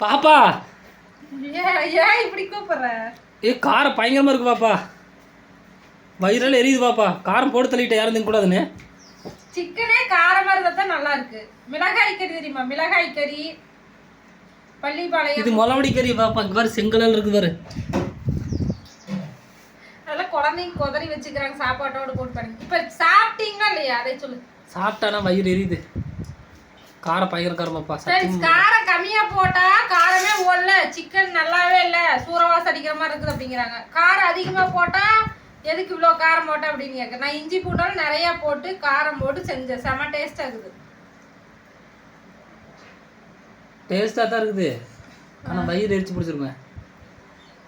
பாப்பா ஏன் இப்படி கூப்பிடுற? காரம் பயங்கரமா இருக்கு பாப்பா. வயிறால எரியுது பாப்பா. காரம் போட்டு தள்ளிட்ட யாரும் திங்க கூடாதுன்னு. சிக்கனே காரமா இருந்தா தான் நல்லா இருக்கு. மிளகாய் கறி தெரியுமா? மிளகாய் கறி, பள்ளிப்பாளையம். இது மொளவடி கறி பாப்பா. இங்க பாரு செங்கலால இருக்கு பாரு. அதெல்லாம் குழந்தைங்க கொதறி வச்சுக்கிறாங்க சாப்பாட்டோட போட்டு பண்ணி. இப்ப சாப்பிட்டீங்களா இல்லையா அதை சொல்லு. சாப்பிட்டானா வயிறு எரியுது. காரம் பயங்கர காரமாப்பா. காரம் கம்மியா போட்டா காரமே ஓடல, சிக்கன் நல்லாவே இல்ல, சூறவாசம் அடிக்கிற மாதிரி இருக்குது அப்படிங்கிறாங்க. காரம் அதிகமா போட்டா எதுக்கு இவ்வளோ காரம் போட்டா அப்படின்னு கேட்க. நான் இஞ்சி பூண்டாலும் நிறைய போட்டு காரம் போட்டு செஞ்சேன். செம டேஸ்டா இருக்குது. டேஸ்டா தான் இருக்குது. ஆனா வயிறு எரிச்சு பிடிச்சிருமே.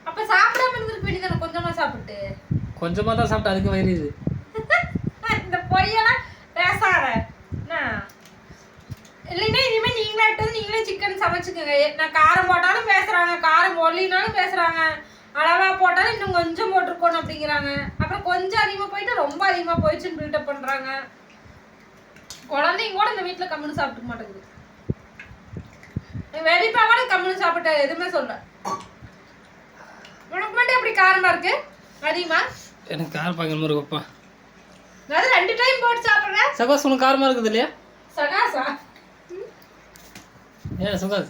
அப்ப சாப்பிடாம இருந்திருக்க வேண்டியதானே, கொஞ்சமா சாப்பிட்டு. கொஞ்சமா தான் சாப்பிட்டு அதுக்கு வயிறு இது. இந்த பொய்யெல்லாம் பேசாத. இல்லைன்னா இனிமே நீங்களே சிக்கன் சமைச்சுக்கோங்க. நான் காரம் போட்டாலும் பேசுறாங்க, காரம் ஒல்லினாலும் பேசுறாங்க, அளவா போட்டாலும் இன்னும் கொஞ்சம் போட்டிருக்கணும் அப்படிங்கிறாங்க. அப்புறம் கொஞ்சம் அதிகமா போயிட்டு ரொம்ப அதிகமா போயிடுச்சுன்னு பில்டப் பண்றாங்க. குழந்தைங்க கூட இந்த வீட்டுல கம்முன்னு சாப்பிட்டுக்க மாட்டேங்குது. வெளிப்பா கூட கம்முன்னு சாப்பிட்ட எதுவுமே சொல்ல. உனக்கு மட்டும் எப்படி காரமா இருக்கு அதிகமா? எனக்கு காரம் பயங்கரமா இருக்குப்பா. அது 2 டைம் போட்டு சாப்பிடுறேன். சகாஸ் உனக்கு காரமா இருக்குது இல்லையா? சகாசா ஏன் சகாஸ்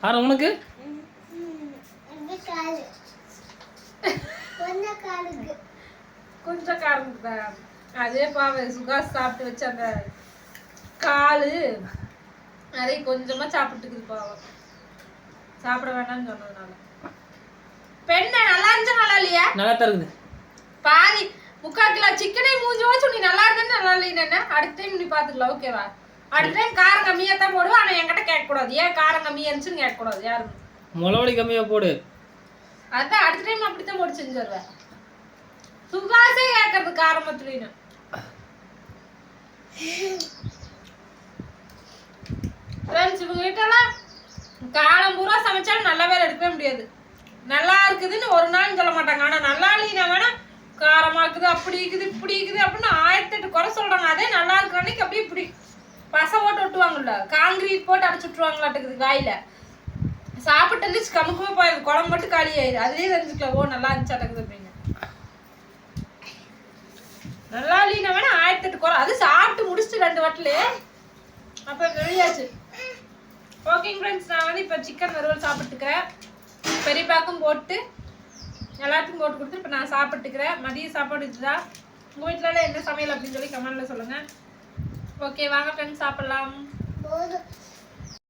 காரம் உனக்கு? கொஞ்சம் காரம் இருக்குதா? அதே பாவ சுகாஸ் சாப்பிட்டு வச்ச அந்த காலு அதை கொஞ்சமா சாப்பிட்டுக்குது பாவம். சாப்பிட வேண்டாம்னு சொன்னதுனால. பெண்ணை நல்லா இருந்துச்சா நல்லா இல்லையா? நல்லா தான் இருக்குது. பாதி 3/4 கிலோ சிக்கனே மூஞ்சி வச்சு நீ நல்லா இருந்தேன்னு நல்லா இல்லைன்னு அடுத்த டைம் நீ பாத்துக்கலாம். ஓகேவா? அடுத்த டைம் காரம் கம்மியா தான் போடுவேன். ஆனா என்கிட்ட கேட்கக்கூடாது ஏன் காரம் கம்மியா இருந்துச்சுன்னு கேட்கக்கூடாது யாரும். முளவடி கம்மியா போடு. அதான் அடுத்த டைம் அப்படித்தான் போட்டு செஞ்சு வருவேன். சுகாசே கேட்கறது காரமத்துலின்னு. ஃப்ரெண்ட்ஸ் இவங்க கிட்டலாம் காலம் பூரா சமைச்சாலும் நல்லா வேற எடுக்கவே முடியாது. நல்லா இருக்குதுன்னு ஒரு நாள் சொல்ல மாட்டாங்க. ஆனா நல்லா இல்லைன்னா வேணா காரமா இருக்குது, அப்படி இருக்குது, இப்படி இருக்குது அப்படின்னு 1008 குறை சொல்றாங்க. அதே நல்லா இருக்கிற அன்னைக்கு அப்படியே இப்படி பசை ஓட்டு விட்டுவாங்கல்ல, காங்கிரீட் போட்டு அடைச்சு விட்டுருவாங்களாட்டுக்குது வாயில. சாப்பிட்டு இருந்துச்சு கமுக்குமே போயிடுது, குழம்பு மட்டும் காலி ஆயிடுது. அதுலேயே தெரிஞ்சுக்கலாம் ஓ நல்லா இருந்துச்சாட்டக்குது அப்படின்னு. நல்லா இல்லைன்னா வேணா 1008 குறை. அது சாப்பிட்டு முடிச்சுட்டு 2 வட்டிலே அப்போ வெளியாச்சு. ஓகேங்க ஃப்ரெண்ட்ஸ், நான் வந்து இப்போ சிக்கன் வறுவல் சாப்பிட்டுக்கிறேன். பெரியப்பாக்கும் போட்டு எல்லாத்துக்கும் போட்டு கொடுத்து இப்போ நான் சாப்பிட்டுக்கிறேன். மதிய சாப்பாடு இதுதான். உங்கள் வீட்டில் என்ன சமையல் அப்படின்னு சொல்லி கமெண்ட்ல சொல்லுங்கள். ஓகே வாங்க ஃப்ரெண்ட்ஸ் சாப்பிட்லாம்.